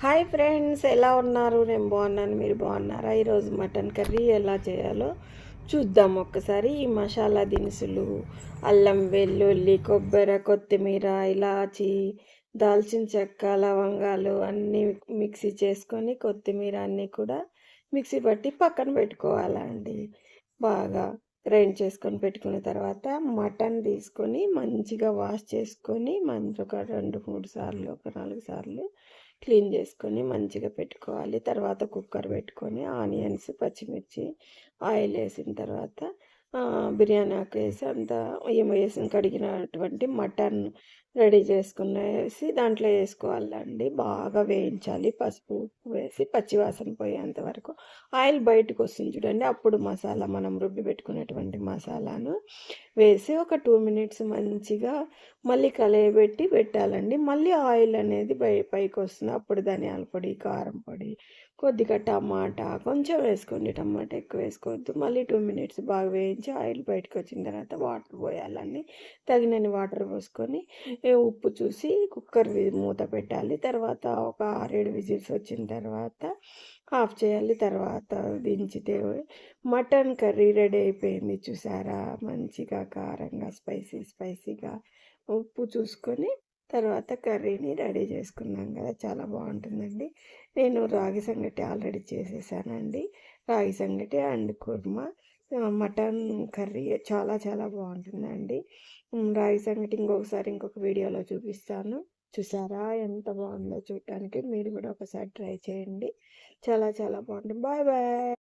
Hi friends, ఎలా ఉన్నారు? నేను బాగున్నాను. మీరు బాగున్నారా? ఈరోజు మటన్ కర్రీ ఎలా చేయాలో చూద్దాం ఒక్కసారి. ఈ మసాలా దినుసులు, అల్లం వెల్లుల్లి, కొబ్బరి, కొత్తిమీర, ఇలాచి, దాల్చిన చెక్క, లవంగాలు అన్నీ మిక్సీ చేసుకొని, కొత్తిమీర అన్నీ కూడా మిక్సీ పట్టి పక్కన పెట్టుకోవాలండి. బాగా గ్రైండ్ చేసుకొని పెట్టుకున్న తర్వాత మటన్ తీసుకొని మంచిగా వాష్ చేసుకొని ఒక 2-3 సార్లు, ఒక 4 సార్లు క్లీన్ చేసుకొని మంచిగా పెట్టుకోవాలి. తర్వాత కుక్కర్ పెట్టుకొని ఆనియన్స్, పచ్చిమిర్చి, ఆయిల్ వేసిన తర్వాత బిర్యానీ ఆకు వేసి అంతా ఏమో వేసి కడిగినటువంటి మటన్ రెడీ చేసుకునేసి దాంట్లో వేసుకోవాలండి. బాగా వేయించాలి. పసుపు, ఉప్పు వేసి పచ్చివాసన పోయేంత వరకు. ఆయిల్ బయటకు వస్తుంది చూడండి, అప్పుడు మసాలా మనం రుబ్బి పెట్టుకునేటువంటి మసాలాను వేసి ఒక 2 మినిట్స్ మంచిగా మళ్ళీ కలయబెట్టి పెట్టాలండి. మళ్ళీ ఆయిల్ అనేది పైకి వస్తుంది. అప్పుడు ధనియాల పొడి, కారం పొడి, కొద్దిగా టమాటా కొంచెం వేసుకోండి, టమాటా ఎక్కువ వేసుకోవద్దు. మళ్ళీ 2 మినిట్స్ బాగా వేయించి ఆయిల్ బయటకు వచ్చిన తర్వాత వాటర్ పోయాలండి. తగినన్ని వాటర్ పోసుకొని ఉప్పు చూసి కుక్కర్ మూత పెట్టాలి. తర్వాత ఒక 6-7 విజిల్స్ వచ్చిన తర్వాత ఆఫ్ చేయాలి. తర్వాత దించితే మటన్ కర్రీ రెడీ అయిపోయింది. చూసారా? మంచిగా కారంగా స్పైసీగా ఉప్పు చూసుకొని తర్వాత కర్రీని రెడీ చేసుకున్నాం కదా, చాలా బాగుంటుందండి. నేను రాగి సంగటి ఆల్రెడీ చేసేసానండి. రాగి సంగటి అండ్ కుర్మా, మటన్ కర్రీ చాలా చాలా బాగుంటుందండి. రాగి సంగటి ఇంకొక వీడియోలో చూపిస్తాను. చూసారా ఎంత బాగుందో? చూడటానికి మీరు కూడా ఒకసారి ట్రై చేయండి. చాలా చాలా బాగుంటుంది. Bye bye.